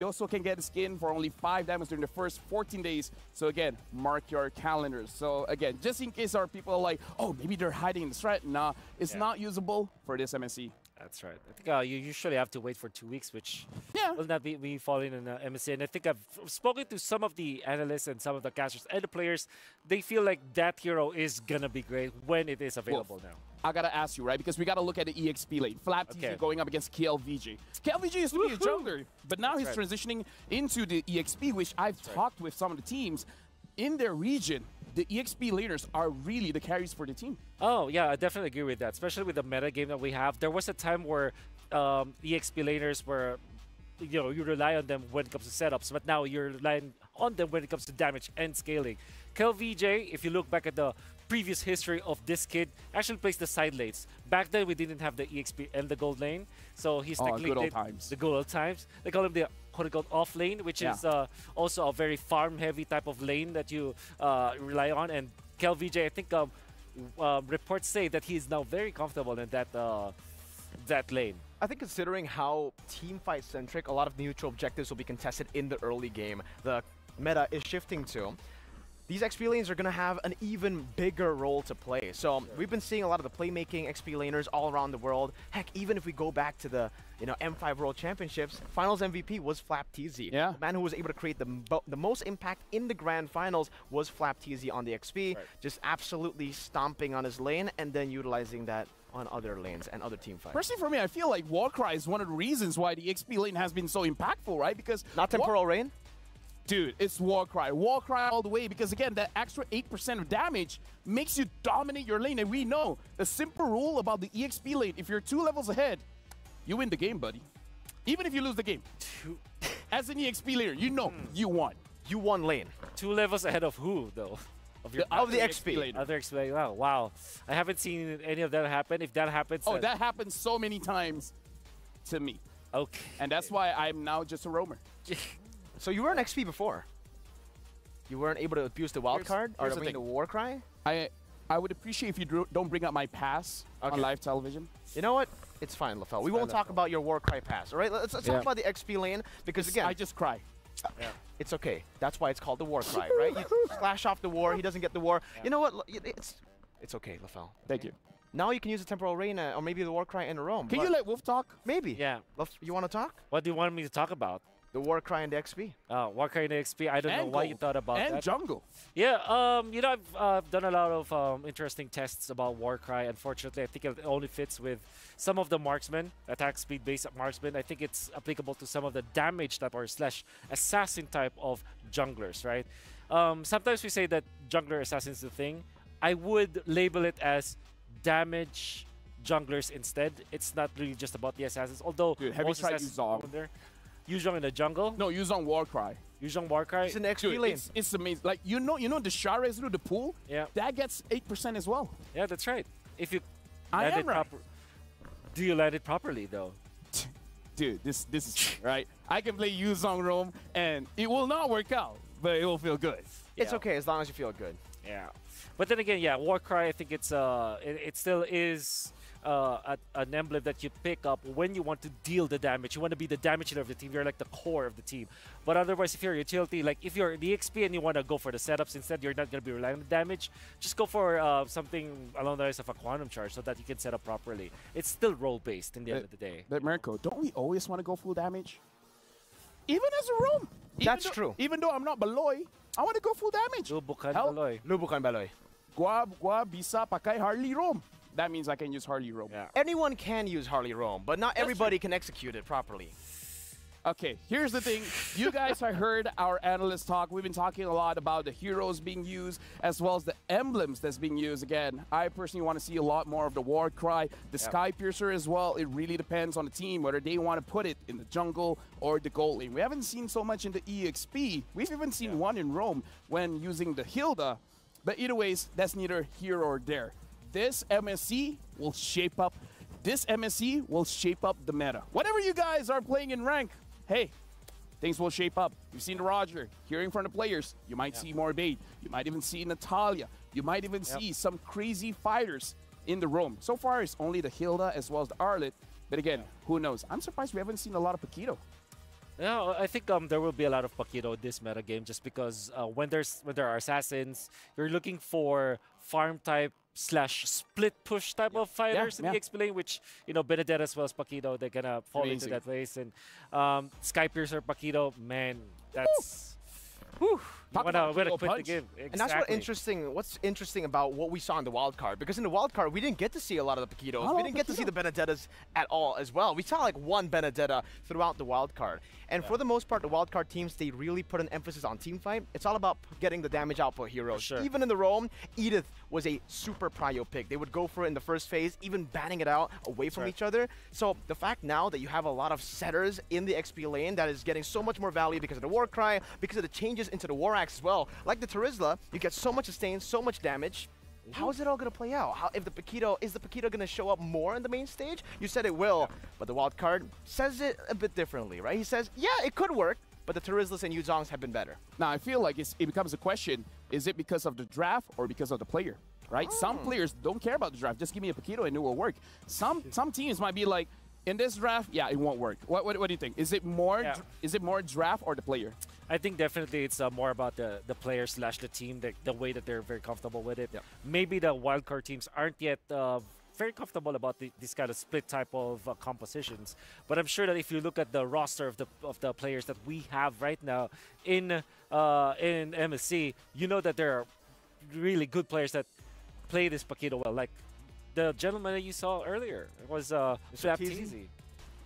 You also can get a skin for only 5 diamonds during the first 14 days. So again, mark your calendars. So again, just in case our people are like, oh, maybe they're hiding in the threat. Nah, it's not usable for this MSC. That's right. I think you usually have to wait for 2 weeks, which will not be falling in MSC. And I think I've spoken to some of the analysts and some of the casters and the players. They feel like that hero is going to be great when it is available now. I got to ask you, right? Because we got to look at the EXP lane. FlapTZ going up against KLVJ. KLVJ used to be a jungler, but now he's transitioning into the EXP, which I've talked with some of the teams in their region. The EXP laners are really the carries for the team. Oh, yeah, I definitely agree with that, especially with the meta game that we have. There was a time where EXP laners were, you rely on them when it comes to setups, but now you're relying on them when it comes to damage and scaling. KLVJ, if you look back at the previous history of this kid, actually plays the side lanes. Back then, we didn't have the EXP and the gold lane, so he's technically good old times. The good old times. They call him the quote-unquote off lane, which is also a very farm-heavy type of lane that you rely on. And KLVJ, I think reports say that he is now very comfortable in that lane. I think considering how team fight centric a lot of neutral objectives will be contested in the early game, the meta is shifting to, these XP lanes are going to have an even bigger role to play. So we've been seeing a lot of the playmaking XP laners all around the world. Heck, even if we go back to the M5 World Championships, Finals MVP was FlapTZ. Yeah. The man who was able to create the most impact in the Grand Finals was FlapTZ on the XP, just absolutely stomping on his lane and then utilizing that on other lanes and other team fights. Personally, for me, I feel like Warcry is one of the reasons why the XP lane has been so impactful, right? Because not Temporal Rain? Dude, it's Warcry. Warcry all the way, because again, that extra 8% of damage makes you dominate your lane. And we know the simple rule about the EXP lane, if you're 2 levels ahead, you win the game, buddy. Even if you lose the game. As an EXP laner, you know you won. You won lane. 2 levels ahead of who, though? Of the XP. Other XP. Wow, wow. I haven't seen any of that happen. If that happens... Oh, that happens so many times to me. Okay. And that's why I'm now just a roamer. So you were an XP before. You weren't able to abuse the wild card or the Warcry? I would appreciate if you don't bring up my pass on live television. You know what? It's fine, LaFell. We won't talk about your Warcry pass, all right? Let's talk about the XP lane, because again... I just cry. It's okay. That's why it's called the Warcry, right? You slash off the war, he doesn't get the war. You know what? It's okay, LaFell. Thank you. Now you can use the Temporal Rain or maybe the Warcry in a roam. Can you let Wolf talk? Maybe. Yeah. You want to talk? What do you want me to talk about? The Warcry and the XP. Warcry and the XP. I don't know why you thought about that. And jungle. Yeah, you know, I've done a lot of interesting tests about Warcry. Unfortunately, I think it only fits with some of the marksmen, attack speed-based marksmen. I think it's applicable to some of the damage type or slash assassin type of junglers, right? Sometimes we say that jungler assassin is the thing. I would label it as damage junglers instead. It's not really just about the assassins, although dude, have you tried Yuzong? Yuzong in the jungle? No, Yuzong Warcry. Yuzong Warcry? It's an XP lane. It's amazing. Like, you know the Shah residue, the pool? Yeah. That gets 8% as well. Yeah, that's right. If you I am right. Do you land it properly, though? Dude, this is right. I can play Yuzong roam, and it will not work out, but it will feel good. It's okay as long as you feel good. Yeah. But then again, yeah, Warcry, I think it's it still is an emblem that you pick up when you want to deal the damage. You want to be the damage dealer of the team. You're like the core of the team. But otherwise, if you're a utility, like if you're the XP and you want to go for the setups instead, you're not going to be relying on damage. Just go for something along the lines of a quantum charge so that you can set up properly. It's still role-based in the end of the day. But Mirko, don't we always want to go full damage? Even as a roam. That's true. Even though I'm not Baloy, I want to go full damage. Lubukan Baloy. Lubukan Baloy. Gua bisa pakai Harley roam. That means I can use Harley roam. Yeah. Anyone can use Harley roam, but not everybody can execute it properly. Okay, here's the thing. You guys have heard our analysts talk. We've been talking a lot about the heroes being used as well as the emblems that's being used. Again, I personally want to see a lot more of the Warcry, the Sky Piercer as well. It really depends on the team whether they want to put it in the jungle or the gold lane. We haven't seen so much in the EXP. We've even seen one in Rome when using the Hilda. But either ways, that's neither here or there. This MSC will shape up. This MSC will shape up the meta. Whatever you guys are playing in rank, hey, things will shape up. You've seen the Roger, hearing from the players. You might see more bait. You might even see Natalia. You might even see some crazy fighters in the roam. So far, it's only the Hilda as well as the Arlet. But again, who knows? I'm surprised we haven't seen a lot of Paquito. Yeah, I think there will be a lot of Paquito this meta game just because when there are assassins, you're looking for farm type slash split push type of fighters in the XP lane, which Benedetta as well as Paquito, they're gonna fall into that place. And Sky Piercer Paquito, man, that's whew. You wanna quit the game. Exactly. And that's what's interesting about what we saw in the wild card, because in the wild card we didn't get to see a lot of the Paquitos. We didn't get to see the Benedettas at all as well. We saw like one Benedetta throughout the wild card. And for the most part, the wild card teams, they really put an emphasis on team fight. It's all about getting the damage output heroes. Sure. Even in the roam, Edith was a super prio pick. They would go for it in the first phase, even banning it out away from each other. So the fact now that you have a lot of setters in the XP lane that is getting so much more value because of the Warcry, because of the changes into the War Axe as well. Like the Terizla, you get so much sustain, so much damage. How is it all going to play out? Is the Paquito going to show up more in the main stage? You said it will, but the wild card says it a bit differently, right? He says, yeah, it could work, but the Terizlas and Yuzongs have been better. Now, I feel like it becomes a question, is it because of the draft or because of the player, right? Some players don't care about the draft. Just give me a Paquito and it will work. Some teams might be like, in this draft, yeah, it won't work. What do you think? Is it more draft or the player? I think definitely it's more about the player slash the team, the way that they're very comfortable with it. Maybe the wildcard teams aren't yet very comfortable about this kind of split type of compositions. But I'm sure that if you look at the roster of the players that we have right now in MSC, you know that there are really good players that play this Paquito well. Like the gentleman that you saw earlier, it was Flapteasy.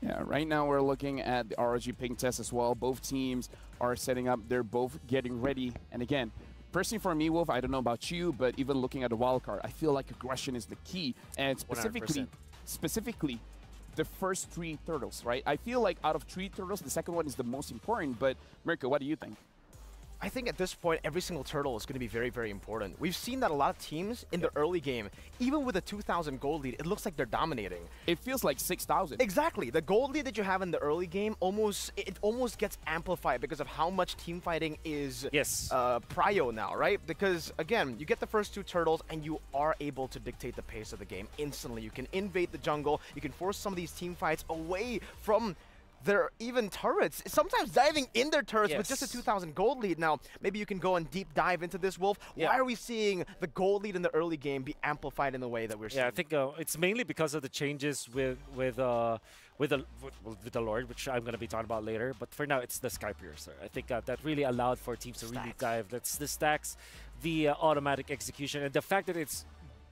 Yeah, right now we're looking at the ROG ping test as well. Both teams are setting up. They're both getting ready. And again, personally for me, Wolf, I don't know about you, but even looking at the wild card, I feel like aggression is the key. And specifically, the first 3 turtles, right? I feel like out of 3 turtles, the second one is the most important. But Mirko, what do you think? I think at this point, every single turtle is going to be very, very important. We've seen that a lot of teams in the early game, even with a 2,000 gold lead, it looks like they're dominating. It feels like 6,000. Exactly. The gold lead that you have in the early game, almost gets amplified because of how much team fighting is prio now, right? Because, again, you get the first 2 turtles, and you are able to dictate the pace of the game instantly. You can invade the jungle. You can force some of these team fights away from their even turrets, sometimes diving in their turrets with just a 2,000 gold lead. Now, maybe you can go and deep dive into this, Wolf. Why are we seeing the gold lead in the early game be amplified in the way that we're seeing? Yeah, I think it's mainly because of the changes with the Lord, which I'm going to be talking about later. But for now, it's the Sky Piercer. I think that really allowed for teams to really dive. That's the stacks, the automatic execution, and the fact that it's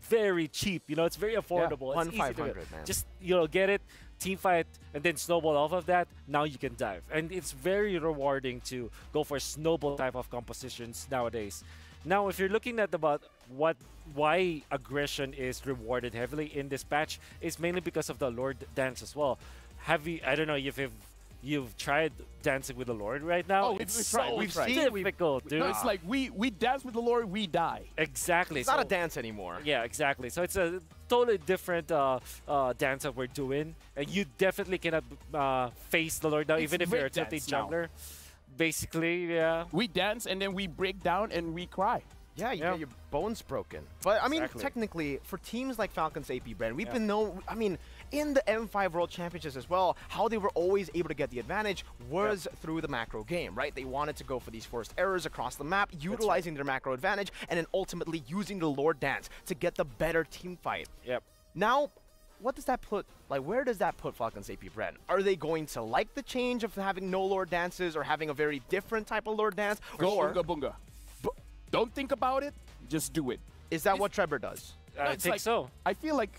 very cheap. It's very affordable. Yeah, it's easy to man. Just get it, team fight, and then snowball off of that. Now you can dive, and it's very rewarding to go for snowball type of compositions nowadays. Now, if you're looking at about why aggression is rewarded heavily in this patch, it's mainly because of the Lord dance as well. I don't know if you've tried dancing with the Lord right now. Oh, it's we've so difficult, dude. It's like we dance with the Lord, we die. Exactly. It's not a dance anymore. Yeah, exactly. So it's a totally different dance that we're doing, and you definitely cannot face the Lord now, even if you're a tilted jungler. Basically, yeah. We dance and then we break down and we cry. Yeah, you get your bones broken. But I mean, technically, for teams like Falcons APBren, we've been known, I mean, in the M5 World Championships as well, how they were always able to get the advantage was through the macro game, right? They wanted to go for these forced errors across the map, utilizing their macro advantage, and then ultimately using the Lord Dance to get the better team fight. Now, what does that put, like, where does that put Falcons APBren? Are they going to like the change of having no Lord Dances or having a very different type of Lord Dance? Go Unga Bunga. Don't think about it, just do it. Is that what Trevor does? I think so. I feel like,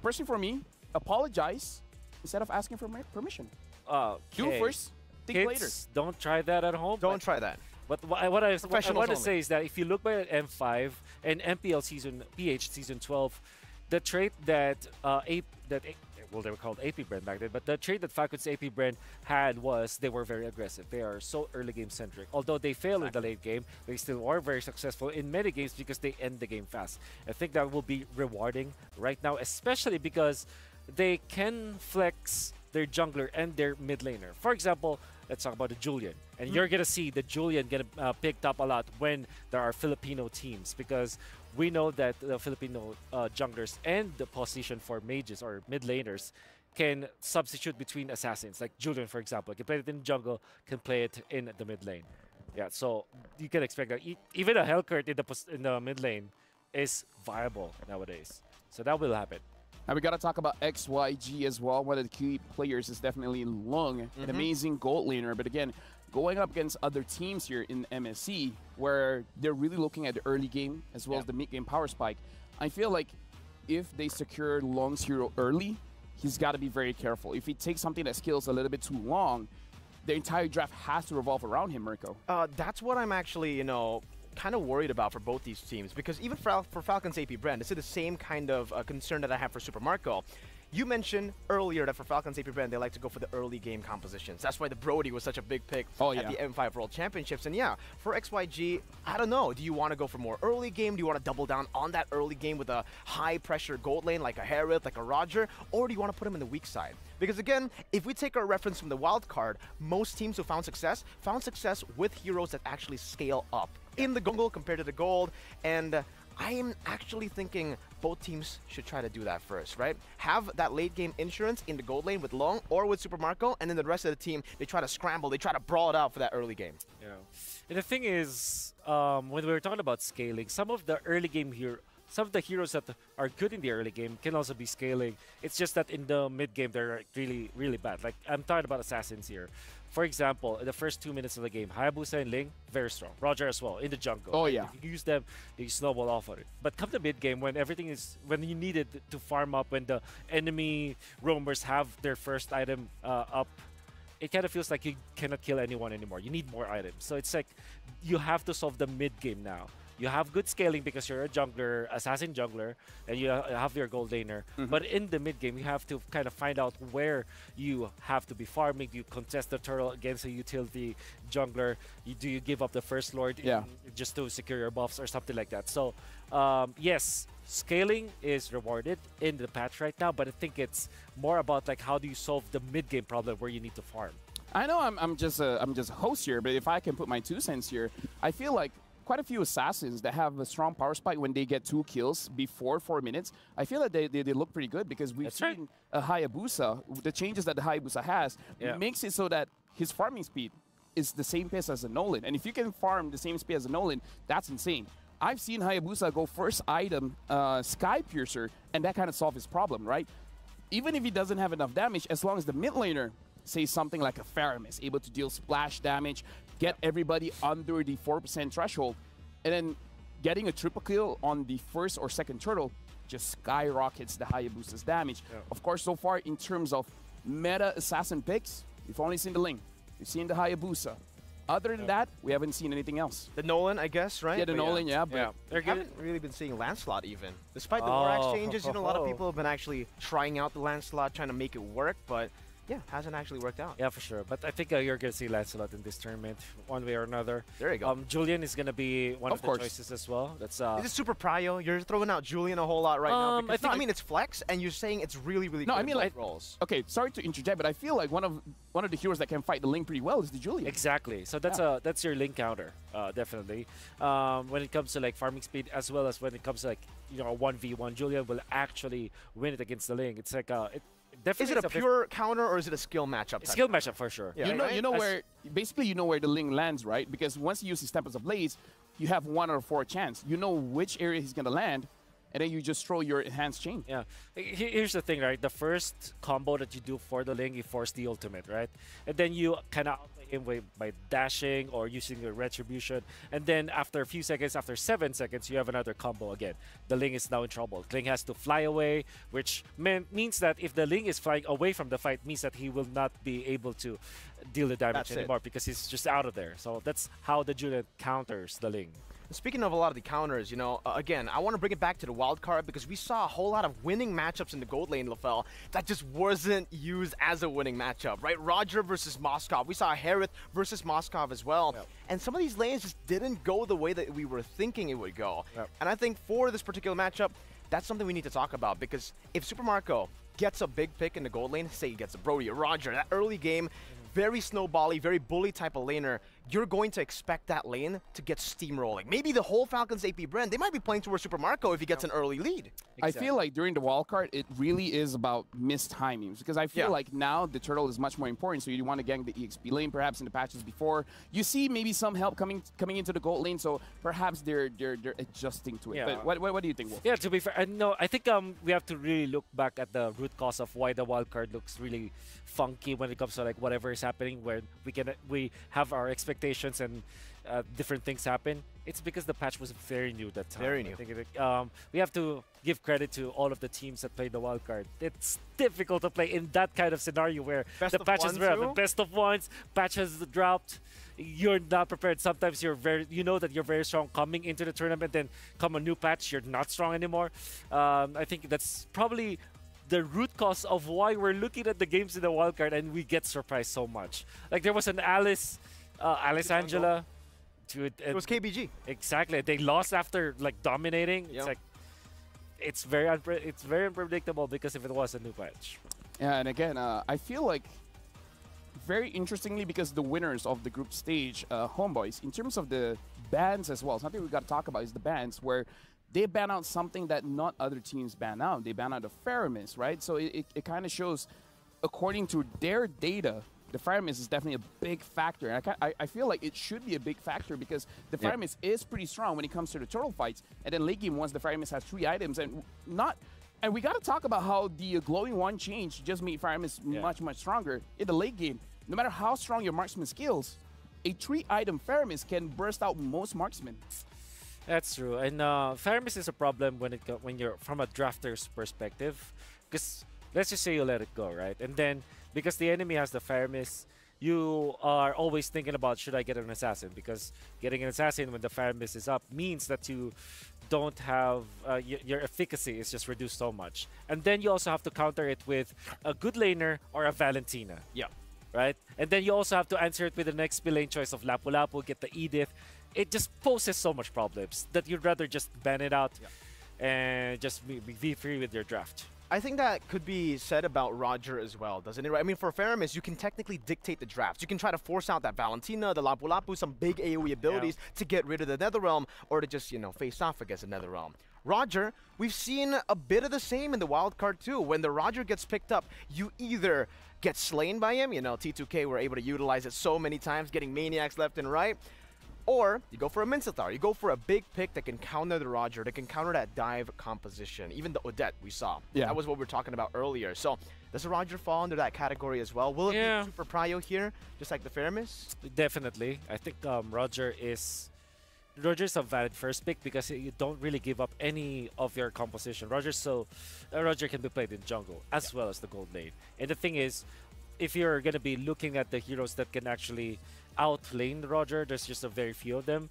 personally for me, apologize instead of asking for permission. Do first, think later. Don't try that at home. Don't try that. But what I want to say is that if you look at M5 and MPL PH Season 12, the trait that well, they were called APBren back then, but the trait that Falcons APBren had was they were very aggressive. They are so early game centric. Although they fail in the late game, they still are very successful in many games because they end the game fast. I think that will be rewarding right now, especially because they can flex their jungler and their mid laner. For example, let's talk about the Julian. And you're going to see the Julian get picked up a lot when there are Filipino teams, because we know that the Filipino junglers and the position for mages or mid laners can substitute between assassins. Like Julian, for example, can play it in jungle, can play it in the mid lane. Yeah, so you can expect that even a Hellcurt in the mid lane is viable nowadays. So that will happen. And we got to talk about XYG as well. One of the key players is definitely Lung, an amazing gold laner. But again, going up against other teams here in MSC, where they're really looking at the early game as well as the mid game power spike, I feel like if they secure Lung's hero early, he's got to be very careful. If he takes something that scales a little bit too long, the entire draft has to revolve around him, Mirko. That's what I'm actually, kind of worried about for both these teams, because even for Falcons APBren, this is the same kind of concern that I have for Super Marco. You mentioned earlier that for Falcons APBren, they like to go for the early game compositions. That's why the Brody was such a big pick at the M5 World Championships. And yeah, for XYG, I don't know. Do you want to go for more early game? Do you want to double down on that early game with a high pressure gold lane like a Harith, like a Roger? Or do you want to put him in the weak side? Because again, if we take our reference from the wild card, most teams who found success with heroes that actually scale up in the jungle compared to the gold. And I am actually thinking both teams should try to do that first, right? Have that late game insurance in the gold lane with Long or with Super Marco, and then the rest of the team, they try to scramble, they try to brawl it out for that early game. Yeah. And the thing is, when we were talking about scaling, some of the early game here, some of the heroes that are good in the early game can also be scaling. It's just that in the mid game, they're really, really bad. Like, I'm talking about assassins here. For example, in the first 2 minutes of the game, Hayabusa and Ling, very strong. Roger as well, in the jungle. Oh, yeah. If you use them, you snowball off of it. But come to mid game, when everything is, when you need it to farm up, when the enemy roamers have their first item up, it kind of feels like you cannot kill anyone anymore. You need more items. So it's like, you have to solve the mid game now. You have good scaling because you're a jungler, assassin jungler, and you have your gold laner. But in the mid game, you have to kind of find out where you have to be farming. Do you contest the turtle against a utility jungler? Do you give up the first lord just to secure your buffs or something like that? So yes, scaling is rewarded in the patch right now, but I think it's more about like how do you solve the mid game problem where you need to farm. I know I'm just a host here, but if I can put my 2 cents here, I feel like quite a few assassins that have a strong power spike when they get 2 kills before 4 minutes, I feel that they look pretty good because we've seen a Hayabusa, the changes that the Hayabusa has, makes it so that his farming speed is the same pace as a Nolan. And if you can farm the same speed as a Nolan, that's insane. I've seen Hayabusa go first item, Sky Piercer, and that kind of solves his problem, right? Even if he doesn't have enough damage, as long as the mid laner, say something like a Pharym, is able to deal splash damage, get everybody under the 4% threshold, and then getting a triple kill on the first or second turtle just skyrockets the Hayabusa's damage. Of course, so far in terms of meta assassin picks, we've only seen the Ling, we've seen the Hayabusa. Other than that, we haven't seen anything else. The Nolan, I guess, right? Yeah, the Nolan, but we haven't really been seeing Lancelot even. Despite the war exchanges, a lot of people have been actually trying out the Lancelot, trying to make it work, but yeah, hasn't actually worked out. Yeah, for sure. But I think you're going to see Lancelot in this tournament, one way or another. There you go. Julian is going to be one of the choices as well. That's Is it super prio? You're throwing out Julian a whole lot right now. Because, I mean, it's flex, and you're saying it's really, really good. I mean, like roles. Okay, sorry to interject, but I feel like one of the heroes that can fight the Ling pretty well is the Julian. Exactly. So that's that's your Ling counter, definitely. When it comes to like farming speed, as well as when it comes to like a 1v1, Julian will actually win it against the Ling. It's like is it a pure counter or is it a skill matchup? Skill matchup for sure. Yeah, you know where basically you know where the Ling lands, right? Because once you use his Tempest of Blaze, you have 1 out of 4 chance. You know which area he's gonna land, and then you just throw your enhanced chain. Yeah. Here's the thing, right? The first combo that you do for the Ling, you force the ultimate, right? And then you kind of him by dashing or using your retribution, and then after a few seconds, after 7 seconds, you have another combo again. The Ling is now in trouble. Ling has to fly away, which means that if the Ling is flying away from the fight, means that he will not be able to deal the damage anymore because he's just out of there. So that's how the Julian counters the Ling. Speaking of a lot of the counters, again, I want to bring it back to the wild card because we saw a whole lot of winning matchups in the gold lane, LaFell, that just wasn't used as a winning matchup, right? Roger versus Moskov. We saw Harith versus Moskov as well. Yep. And some of these lanes just didn't go the way that we were thinking it would go. Yep. And I think for this particular matchup, that's something we need to talk about because if Super Marco gets a big pick in the gold lane, say he gets a Brody or Roger, that early game, very snowbally, very bully type of laner, you're going to expect that lane to get steamrolling. Maybe the whole Falcons APBren, they might be playing towards Super Marco if he gets an early lead. Exactly. I feel like during the wildcard, it really is about missed timings, because I feel like now the turtle is much more important, so you want to gank the EXP lane, perhaps in the patches before. You see maybe some help coming into the gold lane, so perhaps they're adjusting to it. Yeah. But what do you think, Wolf? Yeah, to be fair, I think we have to really look back at the root cause of why the wildcard looks really funky when it comes to like whatever is happening, where we have our expectations and different things happen. It's because the patch was very new that time. Very new. I think we have to give credit to all of the teams that played the wildcard. It's difficult to play in that kind of scenario where the patches were best of ones, patches dropped. You're not prepared. Sometimes you know that you're very strong coming into the tournament, then come a new patch, you're not strong anymore. I think that's probably the root cause of why we're looking at the games in the wildcard and we get surprised so much. Like there was an Alice Angela. It was KBG. Exactly. They lost after like dominating. It's like it's very unpredictable because if it was a new patch. Yeah, and again, I feel like very interestingly, because the winners of the group stage, Homeboys, in terms of the bans as well, something we got to talk about is the bans, where they ban out something that not other teams ban out. They ban out the Faramis, right? So it kind of shows, according to their data, the Faramis is definitely a big factor. And I feel like it should be a big factor because the Faramis is pretty strong when it comes to the turtle fights. And then late game, once the Faramis has 3 items, and we got to talk about how the glowing one change just made Faramis much stronger in the late game. No matter how strong your marksman skills, a 3-item Faramis can burst out most marksmen. That's true, and Faramis is a problem when you're from a drafter's perspective, because let's just say you let it go, right? And then because the enemy has the Faramis, you are always thinking about, should I get an assassin? Because getting an assassin when the Faramis is up means that you don't have your efficacy is just reduced so much, and then you also have to counter it with a good laner or a Valentina. Yeah. Right? And then you also have to answer it with the next lane choice of Lapu Lapu, get the Edith. It just poses so much problems that you'd rather just ban it out and just be free with your draft. I think that could be said about Roger as well, doesn't it? I mean, for Faramis, you can technically dictate the drafts. You can try to force out that Valentina, the Lapu Lapu, some big AoE abilities to get rid of the Netherrealm, or to just, face off against the Netherrealm. Roger, we've seen a bit of the same in the wildcard too. When the Roger gets picked up, you either get slain by him, T2K were able to utilize it so many times, getting Maniacs left and right, or you go for a Mincetar. You go for a big pick that can counter the Roger, that can counter that dive composition. Even the Odette we saw. Yeah. That was what we were talking about earlier. So does the Roger fall under that category as well? Will it be super prio here, just like the Faramis? Definitely. I think Roger's a valid first pick because you don't really give up any of your composition. Roger can be played in jungle as well as the gold lane. And the thing is, if you're going to be looking at the heroes that can actually outlane the Roger, there's just a very few of them.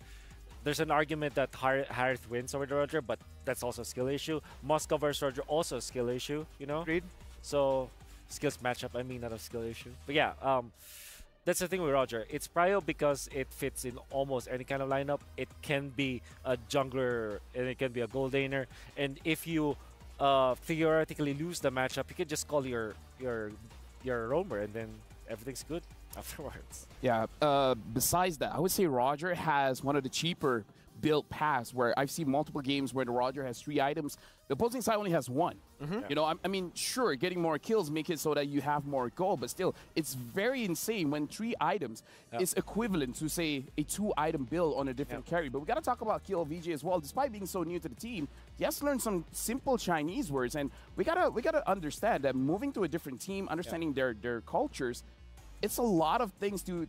There's an argument that Harith wins over the Roger, but that's also a skill issue. Moscow versus Roger, also a skill issue, Agreed. So, skills matchup, not a skill issue. But yeah, that's the thing with Roger. It's prio because it fits in almost any kind of lineup. It can be a jungler and it can be a gold laner. And if you theoretically lose the matchup, you can just call your roamer and then everything's good afterwards. Yeah, besides that, I would say Roger has one of the cheaper build paths where I've seen multiple games where the Roger has 3 items. The opposing side only has 1. I mean, sure, getting more kills make it so that you have more gold, but still, it's very insane when 3 items is equivalent to, say, a 2-item build on a different carry. But we got to talk about KillVJ as well. Despite being so new to the team, he has to learn some simple Chinese words, and we gotta understand that moving to a different team, understanding their cultures, it's a lot of things to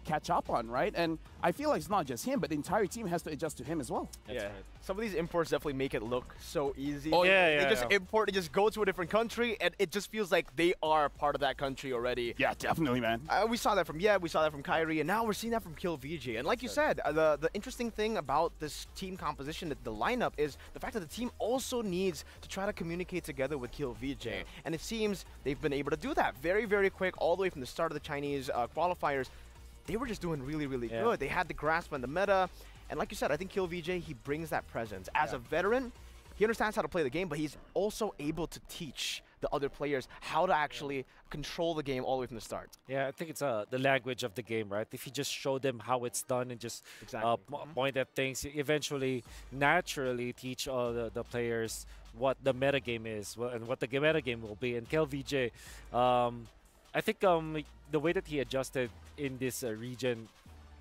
catch up on, right? And I feel like it's not just him, but the entire team has to adjust to him as well. That's right. Some of these imports definitely make it look so easy. Oh, They just import, they just go to a different country, and it just feels like they are part of that country already. Yeah, definitely, man. We saw that from we saw that from Kyrie, and now we're seeing that from KillVJ. And like you said, the interesting thing about this team composition, the lineup, is the fact that the team also needs to try to communicate together with KillVJ. And it seems they've been able to do that very, very quick, all the way from the start of the Chinese qualifiers. They were just doing really, really good. They had the grasp on the meta. And like you said, I think KillVJ, he brings that presence. As a veteran, he understands how to play the game, but he's also able to teach the other players how to actually control the game all the way from the start. Yeah, I think it's the language of the game, right? If you just show them how it's done and just point at things, you eventually, naturally teach all the players what the meta game is and what the meta game will be. And KLVJ, I think the way that he adjusted in this region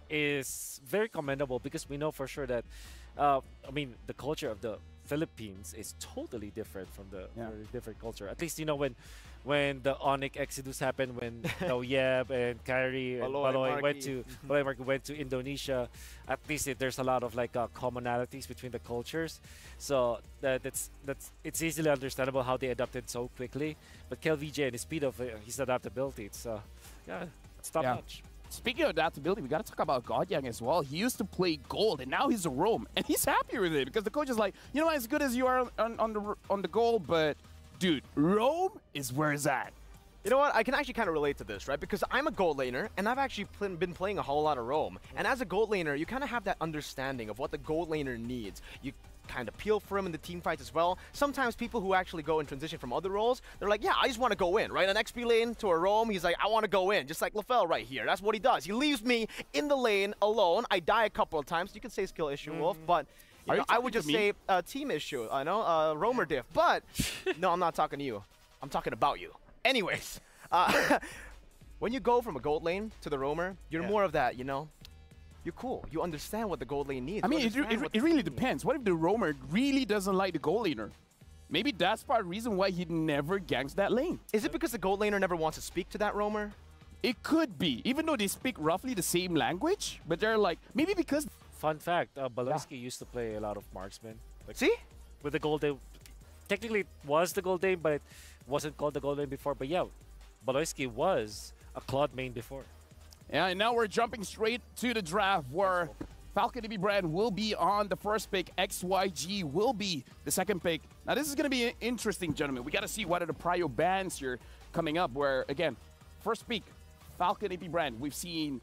is very commendable, because we know for sure that, I mean, the culture of the Philippines is totally different from the very different culture. At least, you know, when the Onyx Exodus happened, when Yeb and Kyrie and Baloy went to Indonesia, at least there's a lot of like commonalities between the cultures. So it's easily understandable how they adapted so quickly. But KLVJ and the speed of his adaptability, it's top notch. Speaking of adaptability, we got to talk about XianYou as well. He used to play gold, and now he's a roam, and he's happy with it because the coach is like, you know, as good as you are on the gold, but dude, roam is where it's at. You know what? I can actually kind of relate to this, right? Because I'm a gold laner, and I've actually been playing a whole lot of roam. And as a gold laner, you kind of have that understanding of what the gold laner needs. You kind of peel for him in the team fights as well. Sometimes people who actually go and transition from other roles, they're like, yeah, I just want to go in, right? An XP lane to a roam, he's like, I want to go in, just like LaFell right here. That's what he does. He leaves me in the lane alone. I die a couple of times. You can say skill issue, Wolf, but you know, I would just say team issue. I know, roamer diff, but no, I'm not talking to you. I'm talking about you. Anyways, when you go from a gold lane to the roamer, you're more of that, you know? You're cool. You understand what the gold lane needs. I mean, it really depends. What if the roamer really doesn't like the gold laner? Maybe that's part of the reason why he never ganks that lane. Is it because the gold laner never wants to speak to that roamer? It could be, even though they speak roughly the same language, but they're like, maybe because... Fun fact, Baloyski used to play a lot of marksman. Like, see? With the gold lane. Technically, it was the gold lane, but it wasn't called the gold lane before. But yeah, Baloyski was a Claude main before. Yeah, and now we're jumping straight to the draft where Falcon APBren will be on the first pick. XYG will be the second pick. Now, this is going to be interesting, gentlemen. We got to see what are the prio bans here coming up where, again, first pick, Falcon APBren. We've seen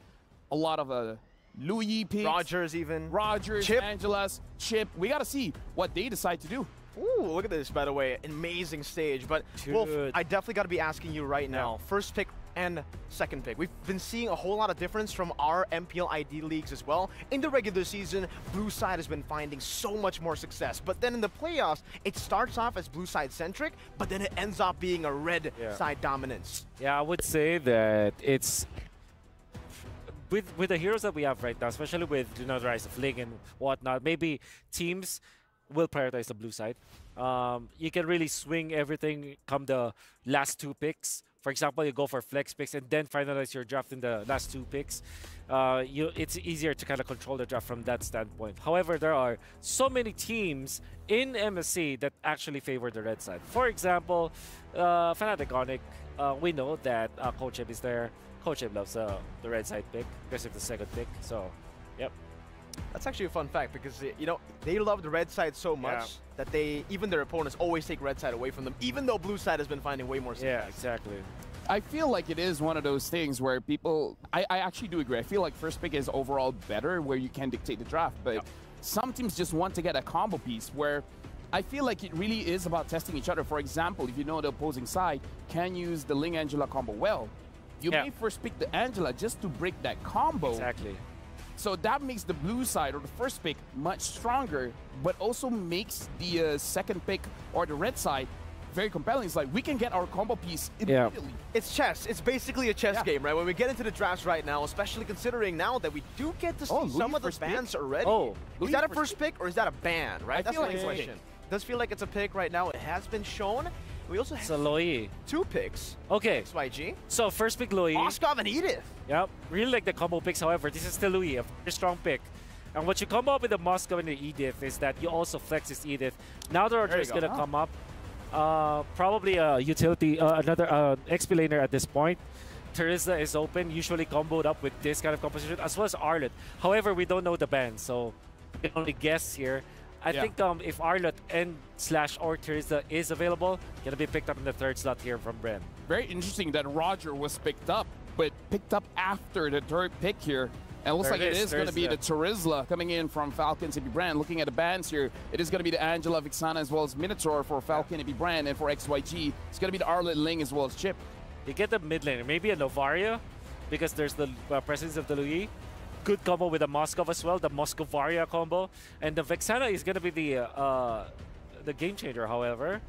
a lot of Louis picks. Rogers even. Rogers, Chip. Angelas, Chip. We got to see what they decide to do. Ooh, look at this, by the way. Amazing stage. But, Wolf, I definitely got to be asking you right now. First pick and second pick. We've been seeing a whole lot of difference from our MPL ID leagues as well. In the regular season, blue side has been finding so much more success. But then in the playoffs, it starts off as blue side centric, but then it ends up being a red side dominance. Yeah, I would say that it's... With the heroes that we have right now, especially with, you know, the rise of Ling and whatnot, maybe teams will prioritize the blue side. You can really swing everything come the last two picks. For example, you go for flex picks and then finalize your draft in the last two picks. It's easier to kind of control the draft from that standpoint. However, there are so many teams in MSC that actually favor the red side. For example, Fnatic Onyx, we know that Coach Eb is there. Coach Eb loves the red side pick because of the second pick. So, yep. That's actually a fun fact because, you know, they love the red side so much that even their opponents always take red side away from them, even though blue side has been finding way more success. Yeah, exactly. I feel like it is one of those things where people, I actually do agree. I feel like first pick is overall better where you can dictate the draft, but some teams just want to get a combo piece where I feel like it really is about testing each other. For example, if you know the opposing side can use the Ling Angela combo well, you may first pick the Angela just to break that combo. Exactly. So that makes the blue side or the first pick much stronger, but also makes the second pick or the red side very compelling. It's like we can get our combo piece immediately. It's chess. It's basically a chess game, right? When we get into the drafts right now, especially considering now that we do get to see some of the bans already. Is that a first pick or is that a ban, right? That's the question. It does feel like it's a pick right now. It has been shown. We also have Louis. Two picks. Okay. XYG. So first pick Louis. Moskov and Edith. Yep. Really like the combo picks. However, this is still Louis, a very strong pick. And what you come up with the Moskov and the Edith is that you also flex this Edith. Now the Roger is going to come up. Probably a utility, another XP laner at this point. Teresa is open, usually comboed up with this kind of composition, as well as Arlet. However, we don't know the ban, so we can only guess here. I think if Arlet and/or Teresa is available, gonna be picked up in the third slot here from Bren. Very interesting that Roger was picked up, but picked up after the third pick here. And it looks like it is going to be Thursday. the Turizla coming in from Falcons APBren. Looking at the bans here, it is going to be the Angela Vixana as well as Minotaur for Falcon APBren, and for XYG, it's going to be the Arlet Ling as well as Chip. You get the mid laner, maybe a Novaria, because there's the presence of the Louis. Good combo with the Moskov as well, the Moskovaria combo. And the Vexana is going to be the game changer, however,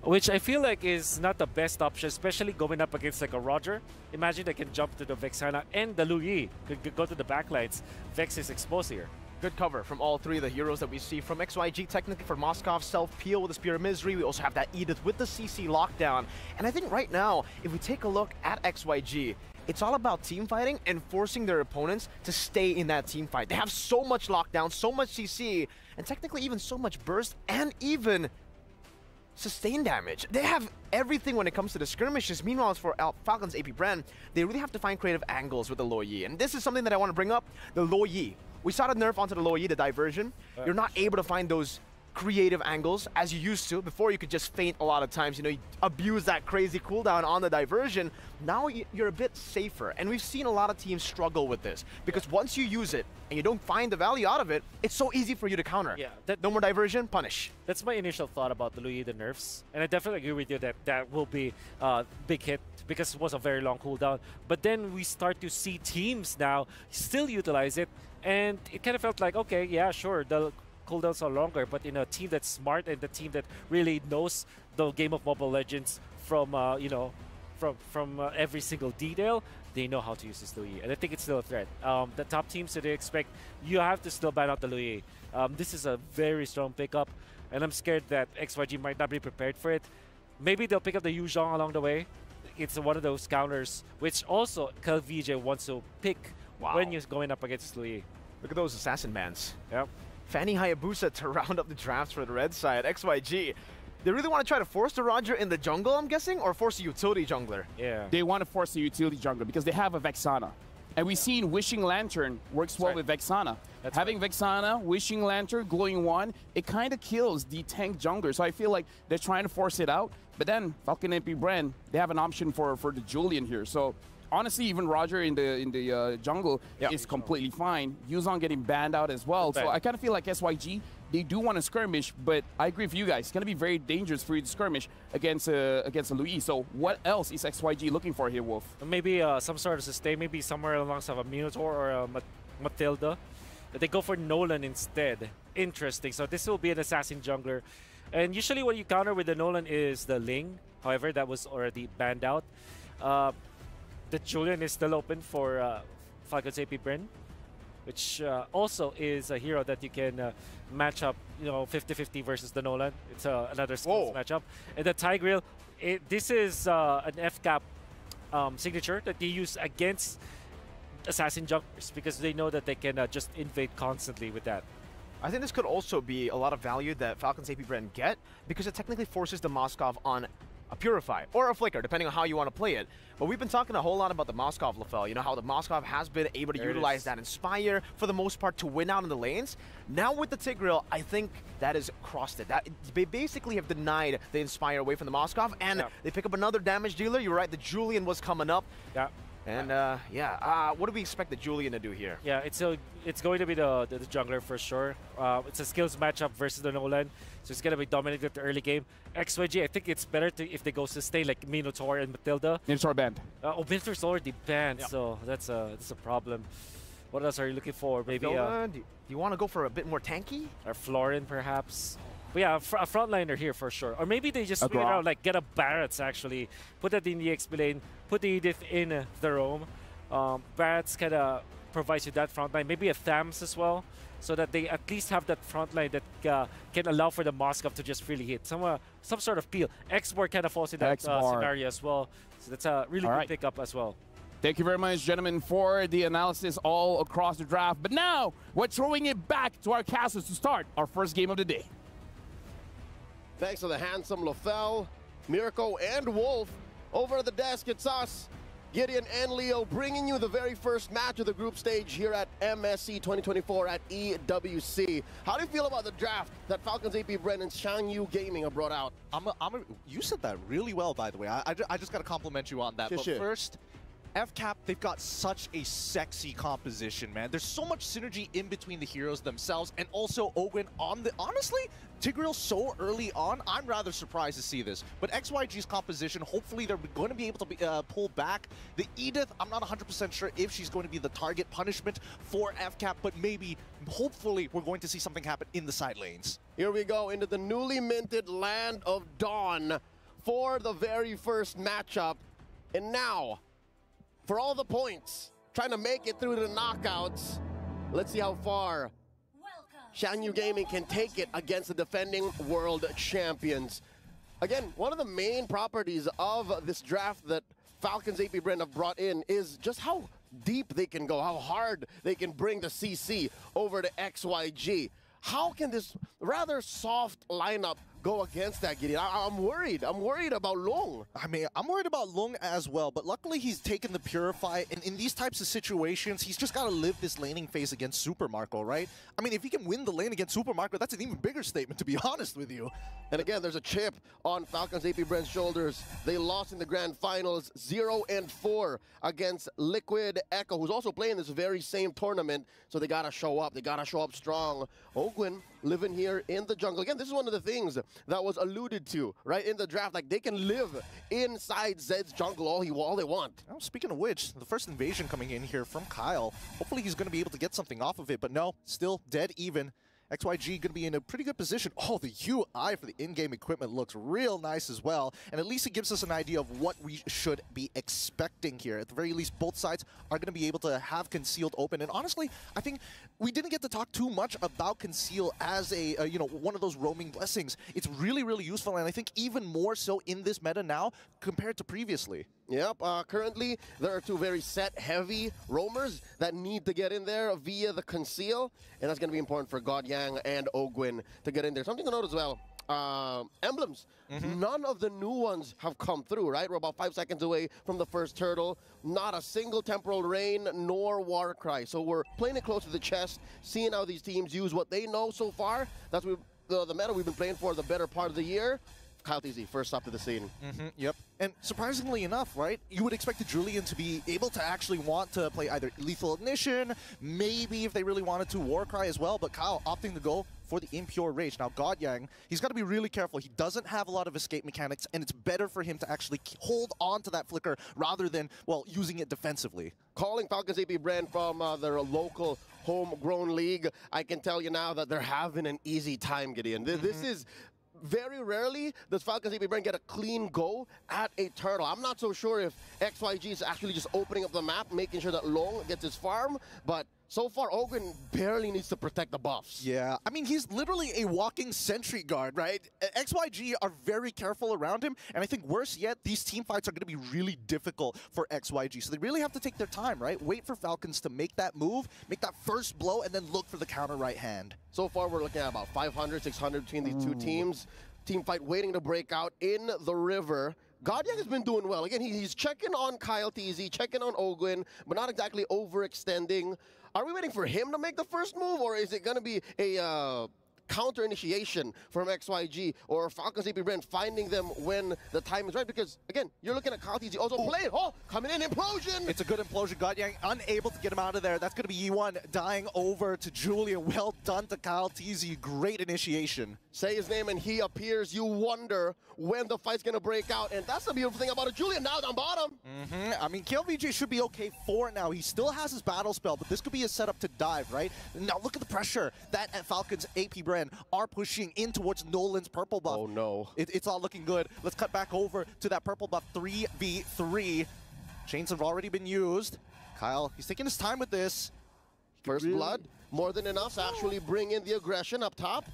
which I feel like is not the best option, especially going up against like a Roger. Imagine they can jump to the Vexana and the Louis could go to the backlines. Vex is exposed here. Good cover from all three of the heroes that we see from XYG. Technically for Moskov, self-peel with the Spear of Misery. We also have that Edith with the CC lockdown. And I think right now, if we take a look at XYG, it's all about team fighting and forcing their opponents to stay in that team fight. They have so much lockdown, so much CC, and technically even so much burst and even sustain damage. They have everything when it comes to the skirmishes. Meanwhile, for Falcons APBren, they really have to find creative angles with the Lo Yi. And this is something that I want to bring up, the Lo Yi. We saw the nerf onto the Lo Yi, the diversion. You're not able to find those creative angles as you used to. Before, you could just feint a lot of times, you know, you abuse that crazy cooldown on the diversion. Now you're a bit safer, and we've seen a lot of teams struggle with this because once you use it and you don't find the value out of it, it's so easy for you to counter. Yeah, no more diversion, punish. That's my initial thought about the Louis, the nerfs, and I definitely agree with you that that will be a big hit because it was a very long cooldown. But then we start to see teams now still utilize it, and it kind of felt like, okay, yeah, sure, the cooldowns are longer, but in a team that's smart and the team that really knows the game of Mobile Legends from you know, from every single detail, they know how to use this Louis, and I think it's still a threat. The top teams that they expect, you have to still ban out the Louis. This is a very strong pickup, and I'm scared that XYG might not be prepared for it. Maybe they'll pick up the Yu Zhong along the way. It's one of those counters which also KalVJ wants to pick when you're going up against Louis. Look at those assassin bans. Yep. Fanny Hayabusa to round up the drafts for the red side. XYG, they really want to try to force the Roger in the jungle, I'm guessing, or force a utility jungler? Yeah. They want to force the utility jungler because they have a Vexana. And we've seen Wishing Lantern works well with Vexana. Having Vexana, Wishing Lantern, Glowing Wand, it kind of kills the tank jungler. So I feel like they're trying to force it out. But then Falcon APBren, they have an option for the Julian here. So honestly, even Roger in the jungle is completely fine. Yuzong getting banned out as well. So I kind of feel like SYG, they do want to skirmish, but I agree with you guys. It's going to be very dangerous for you to skirmish against a Louis. So what else is XYG looking for here, Wolf? Maybe some sort of sustain, maybe somewhere alongside a Minotaur or a Matilda. They go for Nolan instead. Interesting. So this will be an assassin jungler. And usually what you counter with the Nolan is the Ling. However, that was already banned out. The Julian is still open for Falcons APBren, which also is a hero that you can match up, you know, 50-50 versus the Nolan. It's another skills matchup. And the Tigreal, this is an FCAP signature that they use against assassin junglers because they know that they can just invade constantly with that. I think this could also be a lot of value that Falcons APBren get because it technically forces the Moskov on a Purify or a Flicker, depending on how you want to play it. But we've been talking a whole lot about the Moskov, Lafel. You know how the Moskov has been able to utilize that Inspire for the most part to win out in the lanes. Now with the Tigreal, I think that is crossed it. They basically have denied the Inspire away from the Moskov, and they pick up another damage dealer. You're right, the Julian was coming up. Yeah. And what do we expect the Julian to do here? Yeah, it's going to be the jungler for sure. It's a skills matchup versus the Nolan, so it's going to be dominated at the early game. XYG, I think it's better if they go sustain like Minotaur and Matilda. Minotaur banned. Minotaur's already banned, so that's a problem. What else are you looking for? Maybe do you want to go for a bit more tanky? Or Florin perhaps. But yeah, a frontliner here for sure. Or maybe they just swing it out, like get a Barrett's actually. Put that in the XP lane, put the Edith in the roam. Barrett's kind of provides you that front line. Maybe a Thams as well, so that they at least have that front line that can allow for the Moskov to just freely hit. Some sort of peel. X-Bar kind of falls in that scenario as well. So that's a really good pickup as well. Thank you very much, gentlemen, for the analysis all across the draft. But now, we're throwing it back to our casters to start our first game of the day. Thanks to the handsome Lafel, Mirko, and Wolf. Over at the desk, it's us, Gideon and Leo, bringing you the very first match of the group stage here at MSC 2024 at EWC. How do you feel about the draft that Falcons APBren and XianYou Gaming have brought out? You said that really well, by the way. I just got to compliment you on that. But first, FCAP, they've got such a sexy composition, man. There's so much synergy in between the heroes themselves, and also Ogwen on the... Honestly, Tigreal so early on, I'm rather surprised to see this. But XYG's composition, hopefully they're going to be able to pull back. The Edith, I'm not 100% sure if she's going to be the target punishment for FCAP, but maybe, hopefully, we're going to see something happen in the side lanes. Here we go into the newly minted Land of Dawn for the very first matchup. And now, for all the points, trying to make it through the knockouts. Let's see how far XianYou Gaming can take it against the defending world champions. Again, one of the main properties of this draft that Falcons APBren have brought in is just how deep they can go, how hard they can bring the CC over to XYG. How can this rather soft lineup go against that, Gideon? I'm worried. I'm worried about Long. I mean, I'm worried about Long as well, but luckily he's taken the Purify, and in these types of situations, he's just got to live this laning phase against Super Marco, right? I mean, if he can win the lane against Super Marco, that's an even bigger statement, to be honest with you. And again, there's a chip on Falcons APBren's shoulders. They lost in the grand finals 0-4 against Liquid Echo, who's also playing this very same tournament, so they got to show up. They got to show up strong. Ogwen living here in the jungle. Again, this is one of the things that was alluded to, right, in the draft. Like, they can live inside Zed's jungle all they want. Oh, speaking of which, the first invasion coming in here from Kyle. Hopefully he's going to be able to get something off of it, but no, still dead even. XYG going to be in a pretty good position. Oh, the UI for the in-game equipment looks real nice as well. And at least it gives us an idea of what we should be expecting here. At the very least, both sides are going to be able to have Concealed open. And honestly, I think we didn't get to talk too much about Conceal as a, you know, one of those roaming blessings. It's really, really useful. And I think even more so in this meta now compared to previously. Yep, currently there are two very set-heavy roamers that need to get in there via the Conceal, and that's going to be important for GodYang and Ogwen to get in there. Something to note as well, emblems. None of the new ones have come through, right? We're about 5 seconds away from the first turtle. Not a single Temporal Rain nor Warcry. So we're playing it close to the chest, seeing how these teams use what they know so far. That's the meta we've been playing for the better part of the year. Kyle TZ, first up to the scene. Yep. And surprisingly enough, right, you would expect Julian to be able to actually want to play either Lethal Ignition, maybe if they really wanted to, Warcry as well, but Kyle opting to go for the Impure Rage. Now, GodYang, he's got to be really careful. He doesn't have a lot of escape mechanics, and it's better for him to actually hold on to that Flicker rather than, well, using it defensively. Calling Falcons APBren from their local homegrown league, I can tell you now that they're having an easy time, Gideon. This is... Very rarely does Falcons APBren get a clean go at a turtle. I'm not so sure if XYG is actually just opening up the map, making sure that Long gets his farm, but so far, Ogwen barely needs to protect the buffs. Yeah, I mean, he's literally a walking sentry guard, right? XYG are very careful around him, and I think worse yet, these team fights are going to be really difficult for XYG. So they really have to take their time, right? Wait for Falcons to make that move, make that first blow, and then look for the counter right hand. So far, we're looking at about 500, 600 between these two teams. Team fight waiting to break out in the river. GodYang has been doing well. Again, he's checking on Kyle TZ, checking on Ogwen, but not exactly overextending. Are we waiting for him to make the first move, or is it going to be a counter initiation from XYG or Falcons APBren finding them when the time is right? Because, again, you're looking at Kyle TZ also playing. Oh, coming in, implosion! It's a good implosion. GodYang unable to get him out of there. That's going to be E1 dying over to Julian. Well done to Kyle TZ. Great initiation. Say his name and he appears. You wonder when the fight's going to break out. And that's the beautiful thing about it. Julian now down bottom. I mean, KLVJ should be okay for now. He still has his battle spell, but this could be a setup to dive, right? Now look at the pressure that Falcons APBren are pushing in towards Nolan's purple buff. Oh, no. It's all looking good. Let's cut back over to that purple buff 3v3. Chains have already been used. Kyle, he's taking his time with this. First blood, more than enough to actually bring in the aggression up top.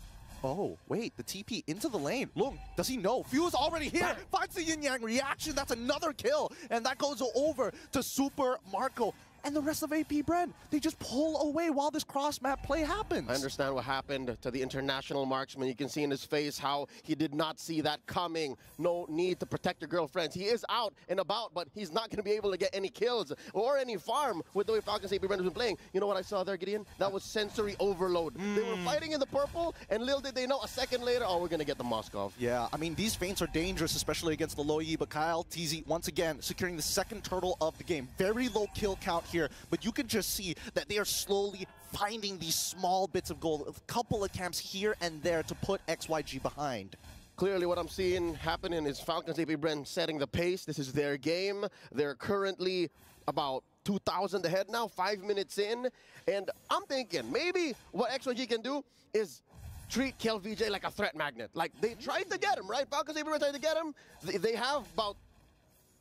Oh, wait, the TP into the lane. Look, does he know? Fuse already here. Finds the yin-yang reaction. That's another kill. And that goes over to Super Marco. and the rest of APBren, they just pull away while this cross-map play happens. I understand what happened to the international marksman. You can see in his face how he did not see that coming. No need to protect your girlfriends. He is out and about, but he's not going to be able to get any kills or any farm with the way Falcons APBren has been playing. You know what I saw there, Gideon? That was sensory overload. They were fighting in the purple, and little did they know, a second later, oh, we're going to get the Moskov. Yeah, I mean, these feints are dangerous, especially against the low E, but Kyle, TZ, once again, securing the second turtle of the game. Very low kill count here, but you can just see that they are slowly finding these small bits of gold, a couple of camps here and there to put XYG behind. Clearly what I'm seeing happening is Falcons APBren setting the pace. This is their game. They're currently about 2,000 ahead now, 5 minutes in. And I'm thinking maybe what XYG can do is treat KLVJ like a threat magnet. Like, they tried to get him, right? Falcons APBren tried to get him. They have about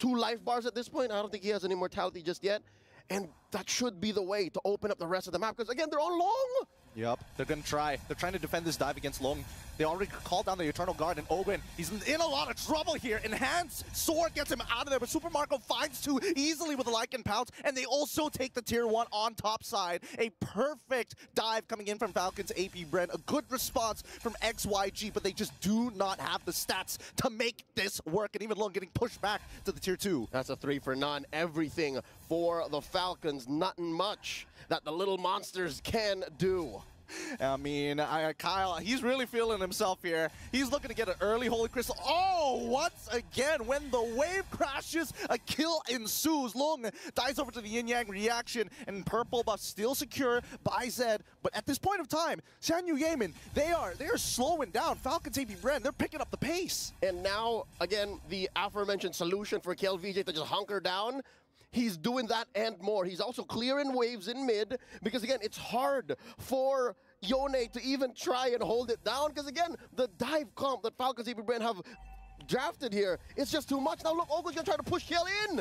2 life bars at this point. I don't think he has any mortality just yet. And that should be the way to open up the rest of the map. Because, again, they're on long. Yep, they're going to try. They're trying to defend this dive against Long. They already called down the Eternal Guard, and Owen, he's in a lot of trouble here. Enhanced Sword gets him out of there, but Super Marco finds 2 easily with a Lycan Pounce, and they also take the Tier 1 on top side. A perfect dive coming in from Falcons APBren. A good response from XYG, but they just do not have the stats to make this work, and even Long getting pushed back to the Tier 2. That's a 3 for none. Everything for the Falcons. Nothing much that the little monsters can do. I mean, Kyle, he's really feeling himself here. He's looking to get an early Holy Crystal. Oh, once again, when the wave crashes, a kill ensues. Long dives over to the yin-yang reaction, and purple buff still secure by Zed. But at this point of time, XianYou Gaming, they are slowing down. Falcons APBren, they're picking up the pace. And now, again, the aforementioned solution for KLVJ to just hunker down. He's doing that and more. He's also clearing waves in mid because, again, it's hard for Yone to even try and hold it down because, again, the dive comp that Falcons APBren have drafted here, it's just too much. Now look, Ogo's gonna try to push Kiel in.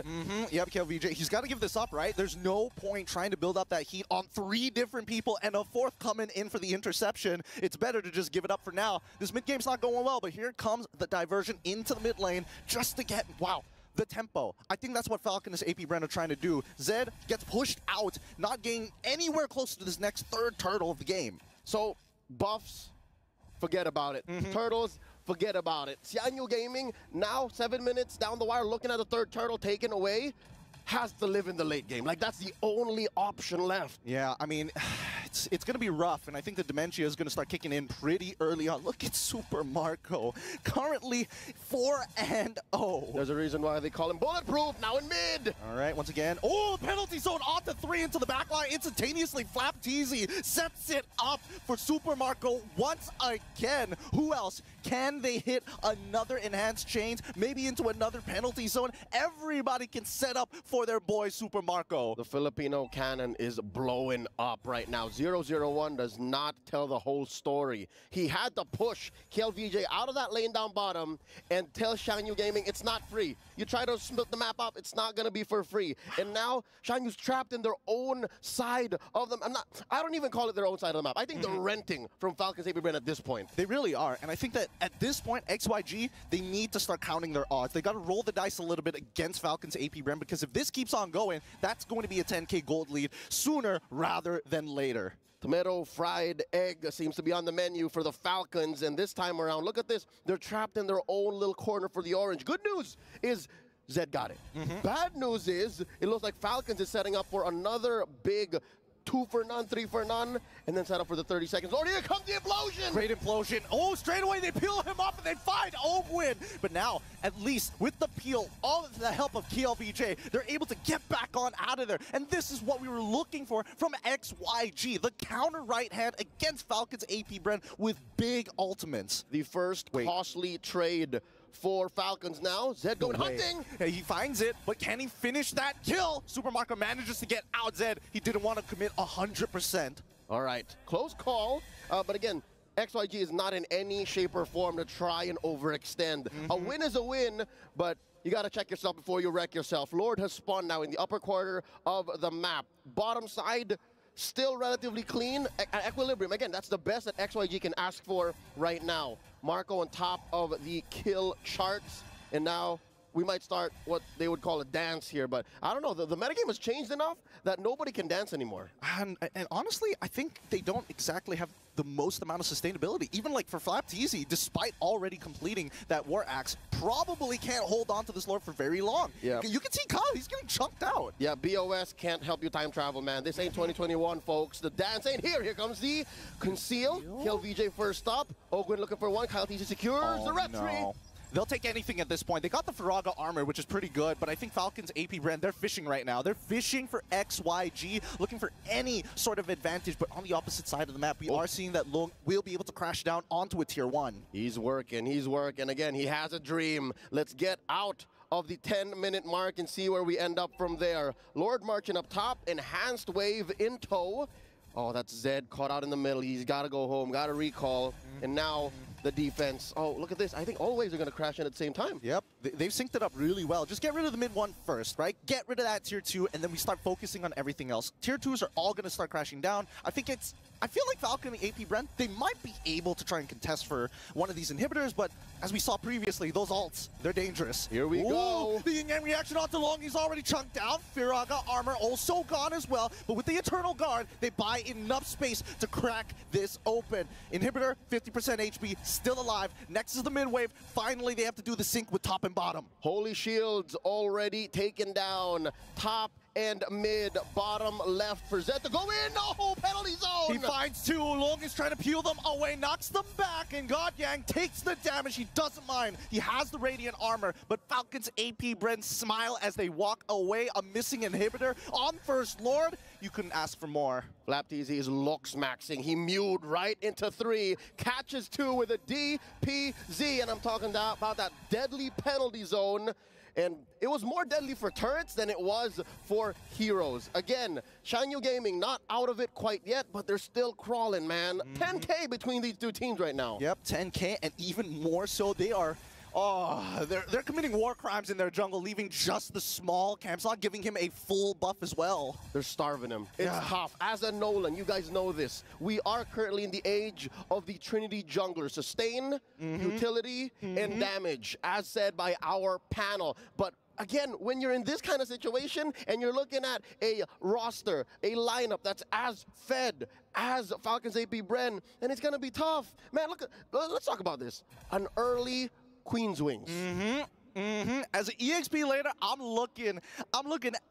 Yep, KLVJ, he's got to give this up, right? There's no point trying to build up that heat on 3 different people and a 4th coming in for the interception. It's better to just give it up for now. This mid game's not going well, but here comes the diversion into the mid lane just to get, wow, the tempo. I think that's what Falcons APBren are trying to do. Zed gets pushed out, not getting anywhere close to this next 3rd turtle of the game. So, buffs, forget about it. Turtles, forget about it. XianYou Gaming, now 7 minutes down the wire, looking at the 3rd turtle taken away, has to live in the late game. Like, that's the only option left. Yeah, I mean, it's going to be rough, and I think the Dementia is going to start kicking in pretty early on. Look at Super Marco, currently 4-0. There's a reason why they call him bulletproof, now in mid. All right, once again, oh, penalty zone onto 3 into the back line, instantaneously. Flap Teasy sets it up for Super Marco once again. Who else? Can they hit another enhanced chains, maybe into another penalty zone? Everybody can set up for their boy Super Marco. The Filipino cannon is blowing up right now. 001 does not tell the whole story. He had to push KLVJ out of that lane down bottom and tell XianYou Gaming it's not free. You try to split the map up, it's not going to be for free. And now XianYou's trapped in their own side of them. I don't even call it their own side of the map. I think they're renting from Falcons APBren at this point. They really are. And I think that at this point, XYG, they need to start counting their odds. They got to roll the dice a little bit against Falcons APBren, because if this keeps on going, that's going to be a 10K gold lead sooner rather than later. Tomato fried egg seems to be on the menu for the Falcons, and this time around, look at this. They're trapped in their own little corner for the orange. Good news is Zed got it. Bad news is it looks like Falcons is setting up for another big 2 for none, 3 for none, and then set up for the 30 seconds. Oh, here comes the implosion! Great implosion. Oh, straight away they peel him up and they find Owen. But now, at least with the peel, all of the help of KLVJ, they're able to get back on out of there. And this is what we were looking for from XYG, the counter right hand against Falcons APBren with big ultimates. The first costly trade for Falcons now. Zed going hunting. Yeah, he finds it, but can he finish that kill? Super Marco manages to get out Zed. He didn't want to commit 100%. All right, close call. But again, XYG is not in any shape or form to try and overextend. A win is a win, but you got to check yourself before you wreck yourself. Lord has spawned now in the upper quarter of the map. Bottom side, still relatively clean. At equilibrium, again, that's the best that XYG can ask for right now. Marco on top of the kill charts, and now we might start what they would call a dance here. But I don't know, the metagame has changed enough that nobody can dance anymore. And honestly, I think they don't exactly have the most amount of sustainability. Even like for Flapteasy, despite already completing that War Axe, probably can't hold on to this lord for very long. Yeah. You can see Kyle, he's getting chunked out. Yeah, BOS can't help you time travel, man. This ain't 2021, folks. The dance ain't here. Here comes the conceal. Kill VJ first up. Ogwin looking for one. Kyle TC secures the referee. No. They'll take anything at this point. They got the Faraga armor, which is pretty good, but I think Falcons APBren, they're fishing right now. They're fishing for XYG, looking for any sort of advantage, but on the opposite side of the map, we are seeing that Long will be able to crash down onto a tier 1. He's working. Again, he has a dream. Let's get out of the 10-minute mark and see where we end up from there. Lord marching up top, enhanced wave in tow. Oh, that's Zed caught out in the middle. He's got to go home, got to recall, and now the defense. Oh, look at this. I think all waves are going to crash in at the same time. Yep, they've synced it up really well. Just get rid of the mid 1 first, right? Get rid of that tier 2, and then we start focusing on everything else. Tier 2s are all going to start crashing down. I feel like Falcon and APBren, they might be able to try and contest for one of these inhibitors, but as we saw previously, those ults, they're dangerous. Here we go. The Yin Yang reaction onto Long, he's already chunked out. Firaga armor also gone as well, but with the Eternal Guard, they buy enough space to crack this open. Inhibitor, 50% HP, still alive. Next is the mid wave. Finally, they have to do the sync with top and bottom. Holy Shields already taken down. Top and mid, bottom left for Zed to go in. No, penalty zone. He finds 2. Long is trying to peel them away, knocks them back, and GodYang takes the damage. He doesn't mind. He has the Radiant armor, but Falcons APBren smile as they walk away. A missing inhibitor on First Lord. You couldn't ask for more. Flapteasy is looks maxing. He mewed right into 3, catches 2 with a DPZ, and I'm talking about that deadly penalty zone. And it was more deadly for turrets than it was for heroes. Again, XianYou Gaming not out of it quite yet, but they're still crawling, man. 10K between these two teams right now. Yep, 10K, and even more so, they are... Oh, they're committing war crimes in their jungle, leaving just the small camps, not giving him a full buff as well. They're starving him. It's tough. As a Nolan, you guys know this. We are currently in the age of the Trinity jungler. Sustain, utility, and damage, as said by our panel. But again, when you're in this kind of situation and you're looking at a roster, a lineup that's as fed as Falcons APBren, and it's going to be tough. Man, let's talk about this. An early Queen's Wings. As an EXP later, I'm looking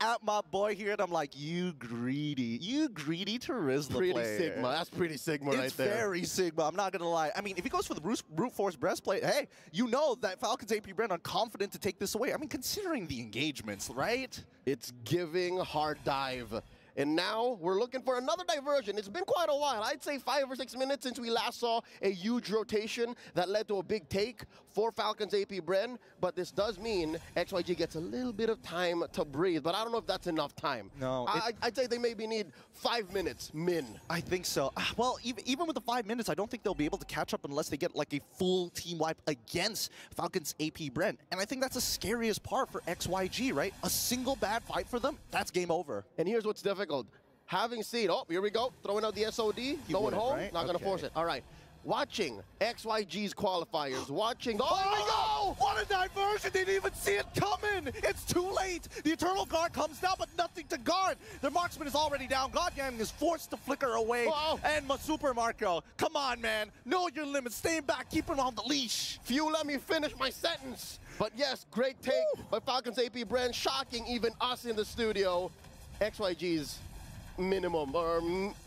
at my boy here, and I'm like, you greedy Terizla Pretty player. Sigma. That's pretty Sigma right there. It's very Sigma, I'm not gonna lie. I mean, if he goes for the brute force breastplate, hey, you know that Falcons APBren are confident to take this away. I mean, considering the engagements, right? It's giving hard dive. And now we're looking for another diversion. It's been quite a while. I'd say 5 or 6 minutes since we last saw a huge rotation that led to a big take for Falcons APBren. But this does mean XYG gets a little bit of time to breathe. But I don't know if that's enough time. No. I'd say they maybe need 5 minutes, min. I think so. Well, even with the 5 minutes, I don't think they'll be able to catch up unless they get like a full team wipe against Falcons APBren. And I think that's the scariest part for XYG, right? A single bad fight for them, that's game over. And here's what's difficult. Having seen, oh, here we go, throwing out the SOD, going home, right? Not going to force it. All right. Watching XYG's qualifiers, watching, oh, here we go! What a diversion, they didn't even see it coming! It's too late! The Eternal Guard comes down, but nothing to guard! Their marksman is already down, GodYang is forced to flicker away, and Super Marco, come on, man, know your limits, stay back, keep him on the leash! Few, let me finish my sentence! But yes, great take by Falcons APBren, shocking even us in the studio. XYG's minimum or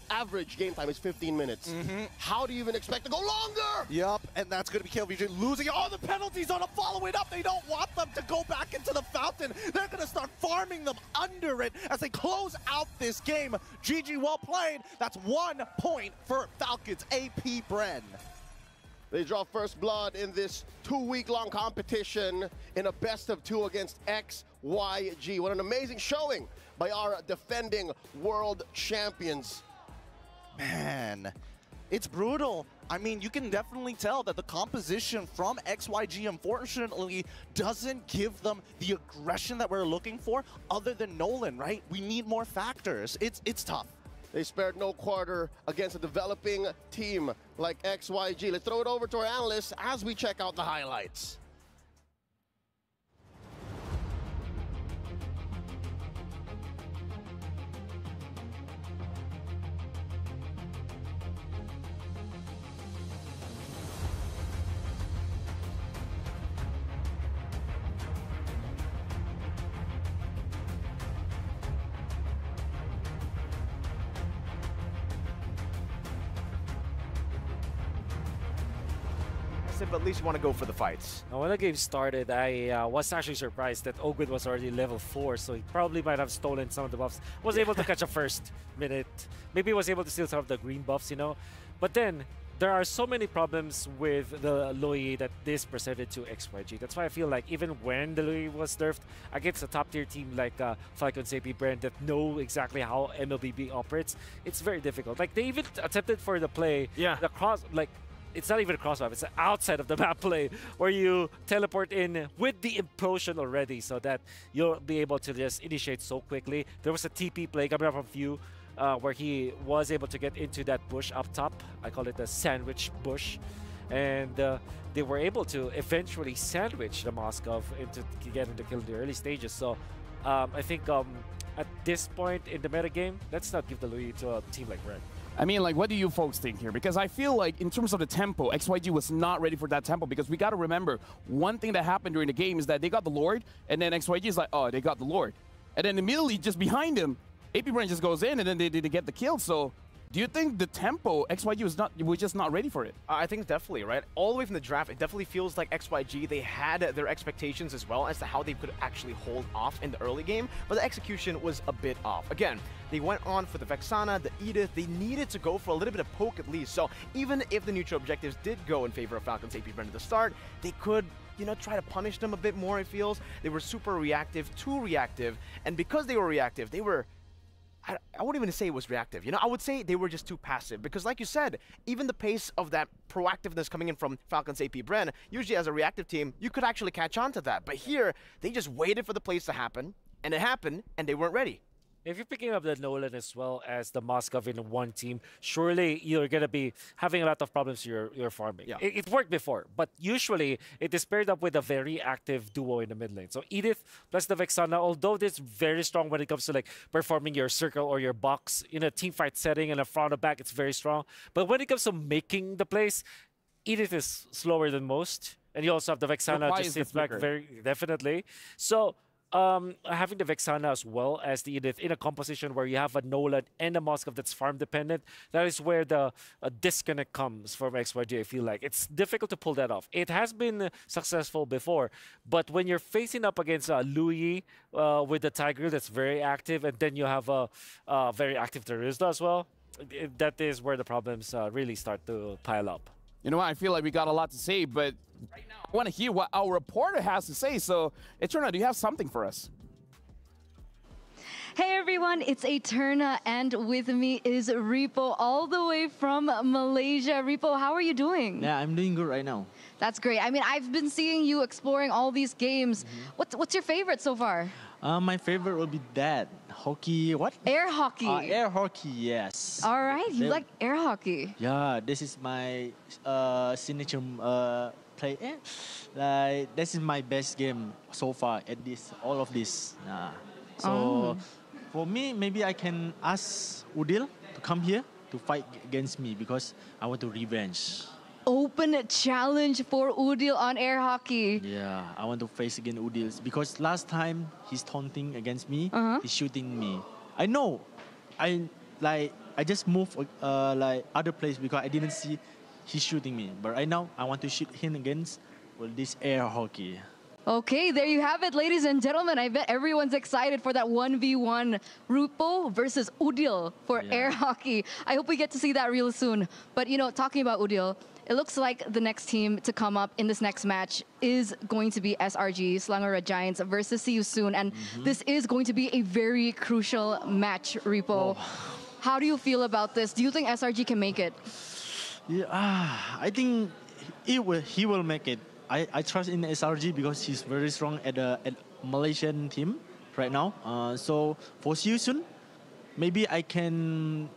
average game time is 15 minutes. How do you even expect to go longer? Yup, and that's going to be KLVJ losing all the penalties on a follow it up. They don't want them to go back into the fountain. They're going to start farming them under it as they close out this game. GG, well played. That's 1 point for Falcons APBren. They draw first blood in this 2-week-long competition in a best-of-2 against XYG. What an amazing showing by our defending world champions. Man, it's brutal. I mean, you can definitely tell that the composition from XYG, unfortunately, doesn't give them the aggression that we're looking for other than Nolan, right? We need more factors. It's tough. They spared no quarter against a developing team like XYG. Let's throw it over to our analysts as we check out the highlights. passive, but at least you want to go for the fights. Now, when the game started, I was actually surprised that Ogwin was already level 4, so he probably might have stolen some of the buffs. Was able to catch a first minute. Maybe he was able to steal some of the green buffs, you know. But then, there are so many problems with the Lui that this presented to XYG. That's why I feel like even when the Lui was nerfed against a top-tier team like Falcons APBren that know exactly how MLBB operates, it's very difficult. Like, they even attempted for the play, the cross, like, it's not even a cross map, it's an outside of the map play where you teleport in with the implosion already so that you'll be able to just initiate so quickly. There was a TP play coming up from Few, where he was able to get into that bush up top. I call it the sandwich bush. And they were able to eventually sandwich the Moskov into getting the kill in the early stages. So I think at this point in the metagame, let's not give the Lui to a team like Red. I mean, like, what do you folks think here? Because I feel like in terms of the tempo, XYG was not ready for that tempo because we got to remember one thing that happened during the game is that they got the Lord and then XYG is like, oh, they got the Lord. And then immediately just behind him, APBren just goes in and then they get the kill. So do you think the tempo, XYG was just not ready for it? I think definitely, right? All the way from the draft, it definitely feels like XYG, they had their expectations as well as to how they could actually hold off in the early game, but the execution was a bit off. Again, they went on for the Vexana, the Edith, they needed to go for a little bit of poke at least. So even if the neutral objectives did go in favor of Falcons APBren at the start, they could, you know, try to punish them a bit more, it feels. They were super reactive, too reactive, and because they were reactive, they were I wouldn't even say it was reactive. You know, I would say they were just too passive because like you said, even the pace of that proactiveness coming in from Falcons APBren, usually as a reactive team, you could actually catch on to that. But here, they just waited for the plays to happen, and it happened, and they weren't ready. If you're picking up the Nolan as well as the Moskov in one team, surely you're going to be having a lot of problems you're farming. Yeah. It worked before, but usually it is paired up with a very active duo in the mid lane. So Edith plus the Vexana, although it's very strong when it comes to like performing your circle or your box in a team fight setting and a front or back, it's very strong. But when it comes to making the plays, Edith is slower than most. And you also have the Vexana just sits back very definitely. So having the Vexana as well as the Edith in a composition where you have a Nolan and a Moskov that's farm dependent, that is where the disconnect comes from XYG. I feel like it's difficult to pull that off. It has been successful before, but when you're facing up against Lui with the Tiger that's very active, and then you have a very active Terizla as well, that is where the problems really start to pile up. You know what? I feel like we got a lot to say, but right now I want to hear what our reporter has to say. So, Eterna, do you have something for us? Hey everyone, it's Eterna, and with me is Repo all the way from Malaysia. Repo, how are you doing? Yeah, I'm doing good right now. That's great. I mean, I've been seeing you exploring all these games. What's your favorite so far? My favorite will be that. Hockey, what? Air hockey. Air hockey, yes. All right, you like air hockey. Yeah, this is my signature play. Like, this is my best game so far at all of this. So for me, maybe I can ask Udil to come here to fight against me because I want to revenge. Open challenge for Udil on air hockey. Yeah, I want to face against Udil because last time he's taunting against me, he's shooting me. I know, I just moved like other place because I didn't see he's shooting me. But right now, I want to shoot him against this air hockey. Okay, there you have it, ladies and gentlemen. I bet everyone's excited for that 1v1 Rupo versus Udil for air hockey. I hope we get to see that real soon. But, you know, talking about Udil, it looks like the next team to come up in this next match is going to be SRG, Slangara Giants versus See You Soon. And this is going to be a very crucial match, Repo. How do you feel about this? Do you think SRG can make it? Yeah, I think he will make it. I trust in SRG because he's very strong at Malaysian team right now. So for See You Soon, maybe I can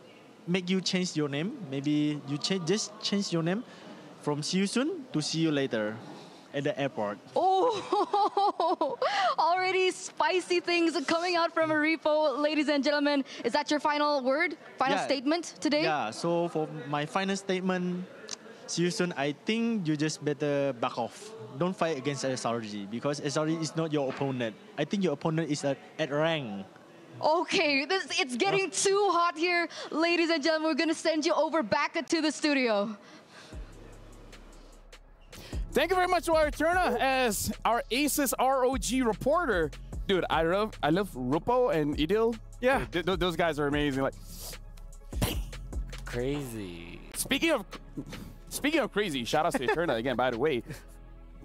make you change your name. Maybe you just change your name from See You Soon to See You Later at the airport. Oh, already spicy things coming out from Repo, ladies and gentlemen. Is that your final word, final statement today? Yeah, so for my final statement, See You Soon, I think you just better back off. Don't fight against SRG because SRG is not your opponent. I think your opponent is at rank. Okay, it's getting too hot here. Ladies and gentlemen, we're going to send you over back to the studio. Thank you very much to our Eterna as our Aces ROG reporter. Dude, I love Rupo and Idil. Yeah. Those guys are amazing. Like, Crazy. Speaking of crazy, shout out to Eterna again, by the way.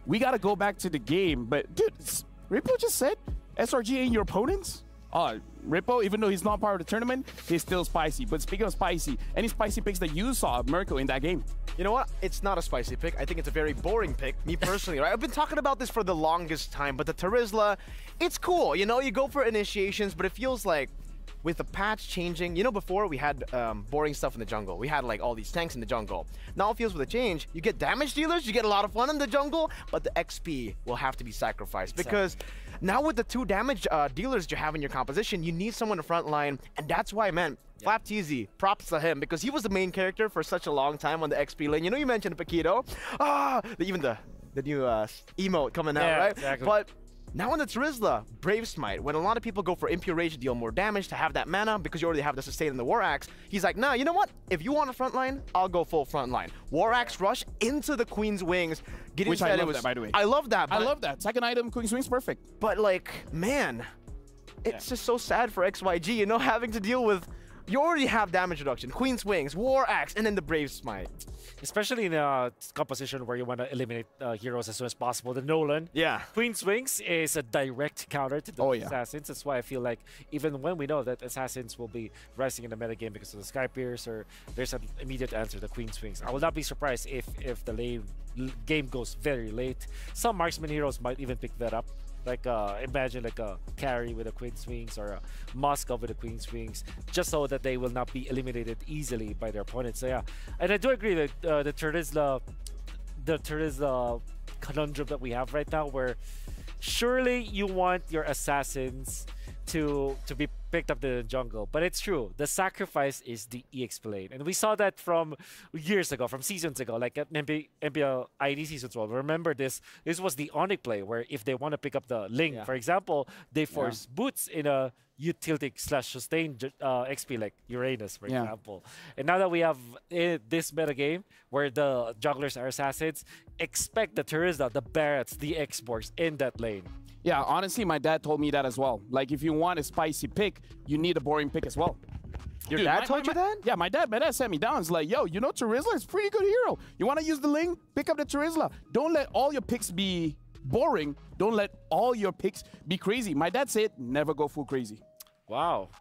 We got to go back to the game, but dude, Rupo just said SRG ain't your opponents? Rupo, even though he's not part of the tournament, he's still spicy. But speaking of spicy, any spicy picks that you saw of Mirko in that game? You know what? It's not a spicy pick. I think it's a very boring pick, me personally, right? I've been talking about this for the longest time, but the Terizla, it's cool. You know, you go for initiations, but it feels like with the patch changing, you know, before we had boring stuff in the jungle. We had like all these tanks in the jungle. Now it feels with a change, you get damage dealers, you get a lot of fun in the jungle, but the XP will have to be sacrificed because now with the 2 damage dealers you have in your composition, you need someone in front line, and that's why, man, Flap TZ, props to him because he was the main character for such a long time on the XP lane. You know, you mentioned Paquito, even the new emote coming out, right? Exactly. But now in the Terizla, Brave Smite, when a lot of people go for Impure Rage to deal more damage, to have that mana, because you already have the sustain in the War Axe, he's like, nah, you know what? If you want a front line, I'll go full front line. War Axe rush into the Queen's Wings. Which I love that, by the way. I love that. I love that. Second item, Queen's Wings, perfect. But like, man, it's just so sad for XYG, you know, having to deal with, you already have damage reduction, Queen's Wings, War Axe, and then the Brave Smite. Especially in a composition where you want to eliminate heroes as soon as possible. The Nolan, Yeah. Queen's Wings is a direct counter to the Assassins. That's why I feel like even when we know that Assassins will be rising in the metagame because of the Sky Piercer, there's an immediate answer, the Queen's Wings. I will not be surprised if the game goes very late. Some marksman heroes might even pick that up. Like imagine like a carry with a Queen's Wings or a Moskov with a Queen's Wings, just so that they will not be eliminated easily by their opponents. So yeah, and I do agree that the Terizla conundrum that we have right now, where surely you want your assassins to be picked up in the jungle, but it's true, the sacrifice is the EXP lane, and we saw that from years ago, from seasons ago, like at MPL ID season 12. Remember this was the Onyx play, where if they want to pick up the Ling, for example, they force boots in a utility / sustain XP like Uranus, for example. And now that we have this meta game where the jugglers are assassins, expect the Terizla, the Barretts, the Xborgs in that lane. Yeah, honestly, my dad told me that as well. Like, if you want a spicy pick, you need a boring pick as well. Your dad told you that? Yeah, my dad sat me down. It's like, yo, you know Terizla is a pretty good hero. You want to use the Ling? Pick up the Terizla. Don't let all your picks be boring. Don't let all your picks be crazy. My dad said, never go full crazy. Wow.